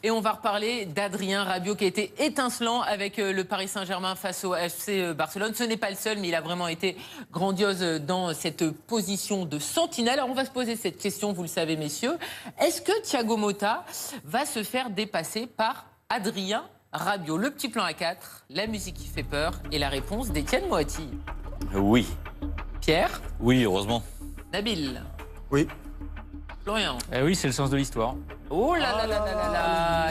Et on va reparler d'Adrien Rabiot qui a été étincelant avec le Paris Saint-Germain face au FC Barcelone. Ce n'est pas le seul, mais il a vraiment été grandiose dans cette position de sentinelle. Alors on va se poser cette question, vous le savez messieurs. Est-ce que Thiago Motta va se faire dépasser par Adrien Rabiot? Le petit plan à 4, la musique qui fait peur et la réponse d'Étienne Moati. Oui. Pierre? Oui, heureusement. Nabil? Oui. Florian? Oui, c'est le sens de l'histoire. Oh là là là là là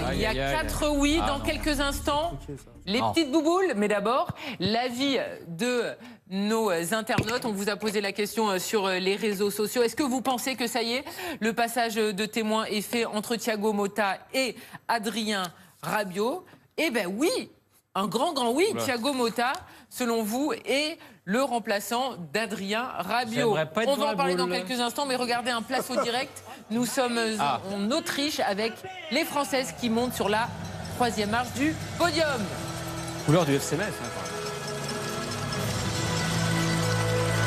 là. Il y a 4 oui dans quelques instants. Les petites bouboules, mais d'abord, l'avis de nos internautes. On vous a posé la question sur les réseaux sociaux. Est-ce que vous pensez que ça y est, le passage de témoin est fait entre Thiago Motta et Adrien Rabiot? Eh bien oui, un grand oui. Oula. Thiago Motta, selon vous, est le remplaçant d'Adrien Rabiot. On va en parler dans quelques instants, mais regardez un place au direct. Nous sommes en Autriche avec les Françaises qui montent sur la 3e marche du podium. Couleur du FC Metz.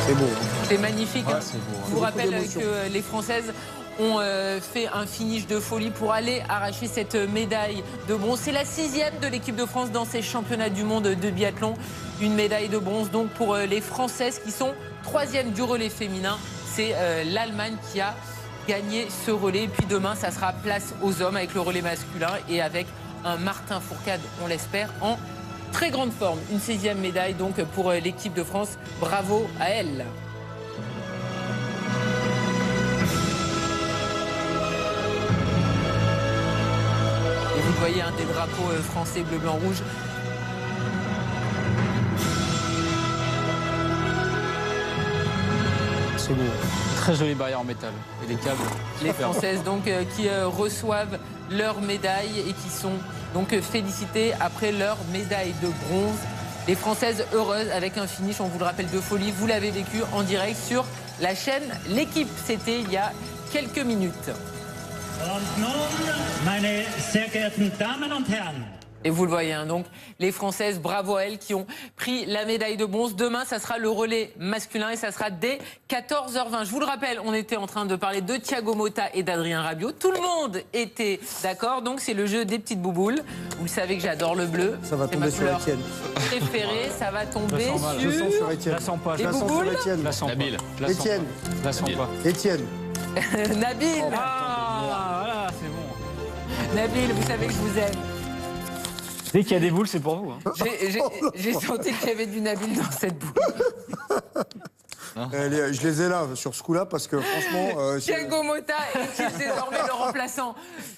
C'est beau. C'est magnifique. Ouais, hein. c'est beau. Je vous rappelle que les Françaises ont fait un finish de folie pour aller arracher cette médaille de bronze. C'est la 6e de l'équipe de France dans ces championnats du monde de biathlon. Une médaille de bronze donc pour les Françaises qui sont 3e du relais féminin. C'est l'Allemagne qui a gagné ce relais. Et puis demain, ça sera place aux hommes avec le relais masculin et avec un Martin Fourcade, on l'espère, en très grande forme. Une 6e médaille donc pour l'équipe de France. Bravo à elle. Et vous voyez un des drapeaux français bleu, blanc, rouge. C'est beau. Très jolie barrière en métal. Et des câbles. Les Françaises donc qui reçoivent leur médaille et qui sont donc félicitées après leur médaille de bronze. Les Françaises heureuses avec un finish, on vous le rappelle, de folie. Vous l'avez vécu en direct sur la chaîne L'Équipe. C'était il y a quelques minutes. Und nun, meine sehr geehrten Damen und Herren. Et vous le voyez, hein, donc les Françaises, bravo à elles, qui ont pris la médaille de bronze. Demain, ça sera le relais masculin et ça sera dès 14h20. Je vous le rappelle, on était en train de parler de Thiago Motta et d'Adrien Rabiot. Tout le monde était d'accord, donc c'est le jeu des petites bouboules. Vous savez que j'adore le bleu. Ça va tomber sur Étienne. Préférée, ça va tomber Je sens sur Je Étienne. la sens pas. Je la sens sur Étienne. Je la sens Nabil. pas. Étienne. Je la sens pas. Étienne. Nabil. Voilà, c'est bon. Nabil, vous savez que je vous aime. Dès qu'il y a des boules, c'est pour vous. Hein. J'ai senti qu'il y avait du Nabil dans cette boule. Je les ai là, sur ce coup-là, parce que franchement... Thiago Motta est désormais le remplaçant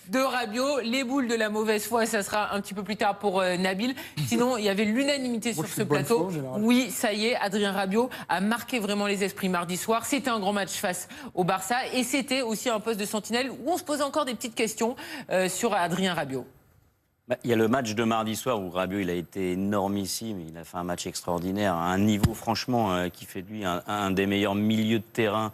de Rabiot. Les boules de la mauvaise foi, ça sera un petit peu plus tard pour Nabil. Sinon, il y avait l'unanimité sur ce plateau. Oui, ça y est, Adrien Rabiot a marqué vraiment les esprits mardi soir. C'était un grand match face au Barça et c'était aussi un poste de sentinelle où on se posait encore des petites questions sur Adrien Rabiot. Il y a le match de mardi soir où Rabiot il a été énormissime, il a fait un match extraordinaire, à un niveau franchement qui fait de lui un des meilleurs milieux de terrain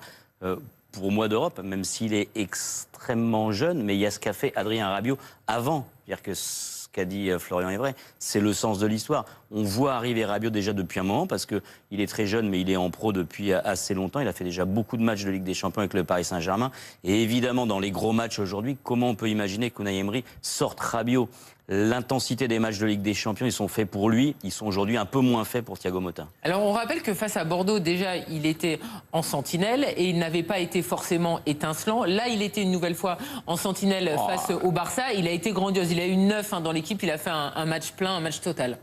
pour moi d'Europe, même s'il est extrêmement jeune, mais il y a ce qu'a fait Adrien Rabiot avant, c'est-à-dire que ce qu'a dit Florian est vrai, c'est le sens de l'histoire. On voit arriver Rabiot déjà depuis un moment parce qu'il est très jeune mais il est en pro depuis assez longtemps, il a fait déjà beaucoup de matchs de Ligue des Champions avec le Paris Saint-Germain et évidemment dans les gros matchs aujourd'hui, comment on peut imaginer qu'Unai Emery sorte Rabiot? L'intensité des matchs de Ligue des Champions, ils sont faits pour lui. Ils sont aujourd'hui un peu moins faits pour Thiago Motta. Alors on rappelle que face à Bordeaux, déjà, il était en sentinelle et il n'avait pas été forcément étincelant. Là, il était une nouvelle fois en sentinelle face au Barça. Il a été grandiose. Il a eu 9 dans l'équipe. Il a fait un match plein, un match total.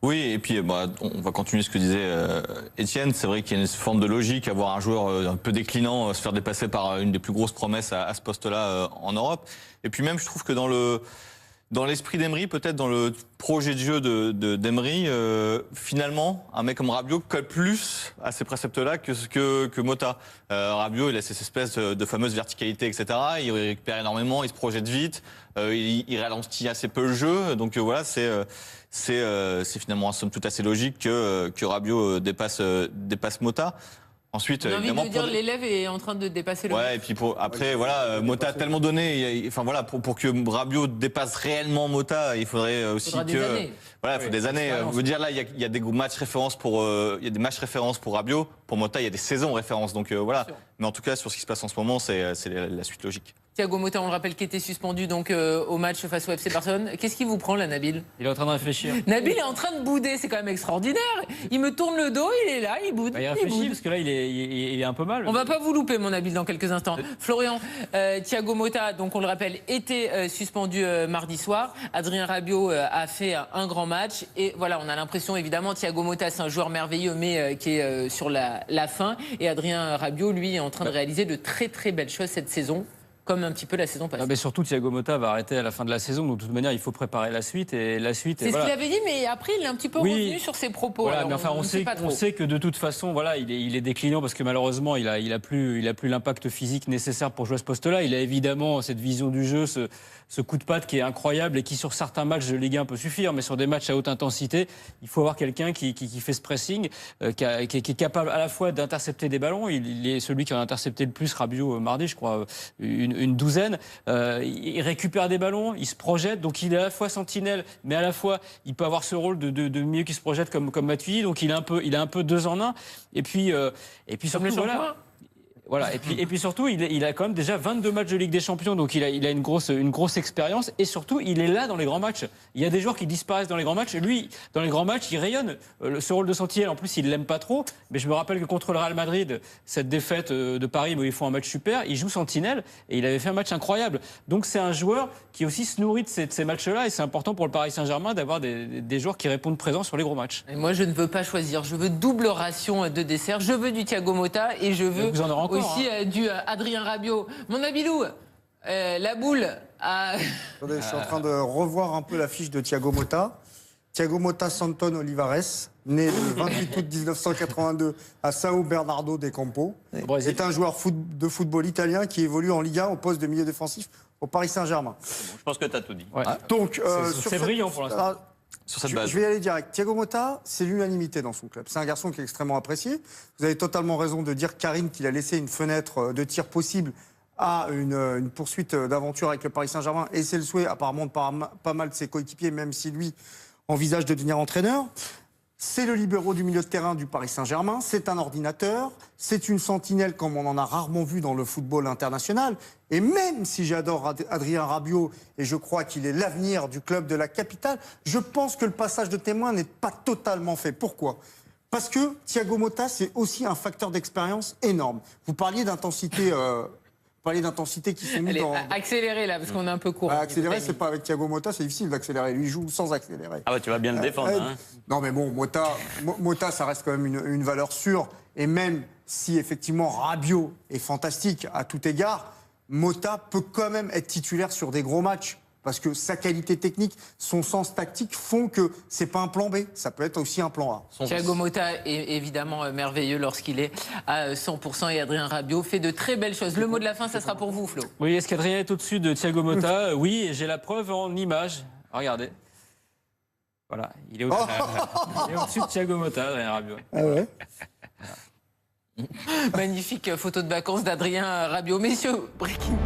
Oui, et puis on va continuer ce que disait Étienne. C'est vrai qu'il y a une forme de logique à voir un joueur un peu déclinant se faire dépasser par une des plus grosses promesses à ce poste-là en Europe. Et puis même, je trouve que dans l'esprit d'Emery, peut-être dans le projet de jeu d'Emery, finalement, un mec comme Rabiot colle plus à ces préceptes-là que Motta. Rabiot, il a cette espèce de fameuse verticalité, etc. Il récupère énormément, il se projette vite, il ralentit assez peu le jeu. Donc voilà, c'est finalement en somme toute assez logique que Rabiot dépasse Motta. Ensuite, j'ai envie de dire l'élève est en train de dépasser le... Ouais, et puis après, voilà, Motta a tellement donné. Enfin voilà, pour que Rabiot dépasse réellement Motta, il faudrait aussi voilà, il faut des années. Je veux dire là, il y a des matchs références pour, il y a des matchs références pour Rabiot. Pour Motta, il y a des saisons références. Donc voilà. Mais en tout cas, sur ce qui se passe en ce moment, c'est la suite logique. Thiago Motta, on le rappelle, qui était suspendu donc, au match face au FC Barcelone. Qu'est-ce qui vous prend là, Nabil? Il est en train de réfléchir. Nabil est en train de bouder, c'est quand même extraordinaire. Il me tourne le dos, il est là, il boude. Bah, il il réfléchit boude. parce que là, il est un peu mal. On va pas vous louper, mon Nabil, dans quelques instants. Florian, Thiago Motta, donc on le rappelle, était suspendu mardi soir. Adrien Rabiot a fait un grand match. Et voilà, on a l'impression, évidemment, Thiago Motta, c'est un joueur merveilleux, mais qui est sur la fin. Et Adrien Rabiot, lui, est en train de réaliser de très très belles choses cette saison, comme un petit peu la saison passée. Ah, mais surtout, Thiago Motta va arrêter à la fin de la saison. Donc, de toute manière, il faut préparer la suite. Et la suite. C'est voilà. ce qu'il avait dit, mais après, il est un petit peu revenu sur ses propos. Voilà, Alors, mais enfin, on ne sait, pas trop. on sait que de toute façon, voilà, il est déclinant parce que malheureusement, il a plus l'impact physique nécessaire pour jouer à ce poste-là. Il a évidemment cette vision du jeu, ce coup de patte qui est incroyable et qui, sur certains matchs de Ligue 1, peut suffire. Mais sur des matchs à haute intensité, il faut avoir quelqu'un qui fait ce pressing, qui est capable à la fois d'intercepter des ballons. Il est celui qui en a intercepté le plus, Rabiot, mardi, je crois, une douzaine. Il récupère des ballons, il se projette, donc il est à la fois sentinelle, mais à la fois il peut avoir ce rôle de milieu qui se projette comme Matuidi, donc il a un peu deux en un. Et puis surtout, voilà. Et puis surtout, il a quand même déjà 22 matchs de Ligue des Champions, donc il a une grosse expérience. Et surtout, il est là dans les grands matchs. Il y a des joueurs qui disparaissent dans les grands matchs. Lui, dans les grands matchs, il rayonne. Ce rôle de sentinelle, en plus, il l'aime pas trop. Mais je me rappelle que contre le Real Madrid, cette défaite de Paris, où ils font un match super, il joue sentinelle et il avait fait un match incroyable. Donc c'est un joueur qui aussi se nourrit de ces matchs-là. Et c'est important pour le Paris Saint-Germain d'avoir des joueurs qui répondent présents sur les gros matchs. Et moi, je ne veux pas choisir. Je veux double ration de dessert. Je veux du Thiago Motta et je veux Vous en aurez encore, aussi du Adrien Rabiot. Mon Nabilou, la boule a... Attendez, je suis en train de revoir un peu la fiche de Thiago Motta. Thiago Motta Santon Olivares, né le 28 août 1982 à São Bernardo del Campo, est un joueur de football italien qui évolue en Ligue 1 au poste de milieu défensif au Paris Saint-Germain. Je pense que tu as tout dit. Ouais. Donc, C'est brillant pour l'instant. Sur cette base. Je vais y aller direct. Thiago Motta, c'est l'unanimité dans son club. C'est un garçon qui est extrêmement apprécié. Vous avez totalement raison de dire, Karim, qu'il a laissé une fenêtre de tir possible à une poursuite d'aventure avec le Paris Saint-Germain. Et c'est le souhait apparemment de pas mal de ses coéquipiers, même si lui envisage de devenir entraîneur. C'est le libéraux du milieu de terrain du Paris Saint-Germain, c'est un ordinateur, c'est une sentinelle comme on en a rarement vu dans le football international. Et même si j'adore Adrien Rabiot et je crois qu'il est l'avenir du club de la capitale, je pense que le passage de témoin n'est pas totalement fait. Pourquoi ? Parce que Thiago Motta, c'est aussi un facteur d'expérience énorme. Vous parliez d'intensité... qui s'est mise Allez, dans... accélérez là, parce qu'on est un peu court. accélérer, c'est pas avec Thiago Motta, c'est difficile d'accélérer. Lui, il joue sans accélérer. Ah bah tu vas bien le défendre. Hein. Non, mais bon, Motta, ça reste quand même une valeur sûre. Et même si, effectivement, Rabiot est fantastique à tout égard, Motta peut quand même être titulaire sur des gros matchs. Parce que sa qualité technique, son sens tactique font que c'est pas un plan B, ça peut être aussi un plan A. Thiago Motta est évidemment merveilleux lorsqu'il est à 100% et Adrien Rabiot fait de très belles choses. Le mot de la fin, ça sera pour vous, Flo. Oui, est-ce qu'Adrien est au-dessus de Thiago Motta? Oui, et j'ai la preuve en image. Regardez. Voilà, il est au-dessus de Thiago Motta, Adrien Rabiot. Ah ouais. Magnifique photo de vacances d'Adrien Rabiot. Messieurs, breaking.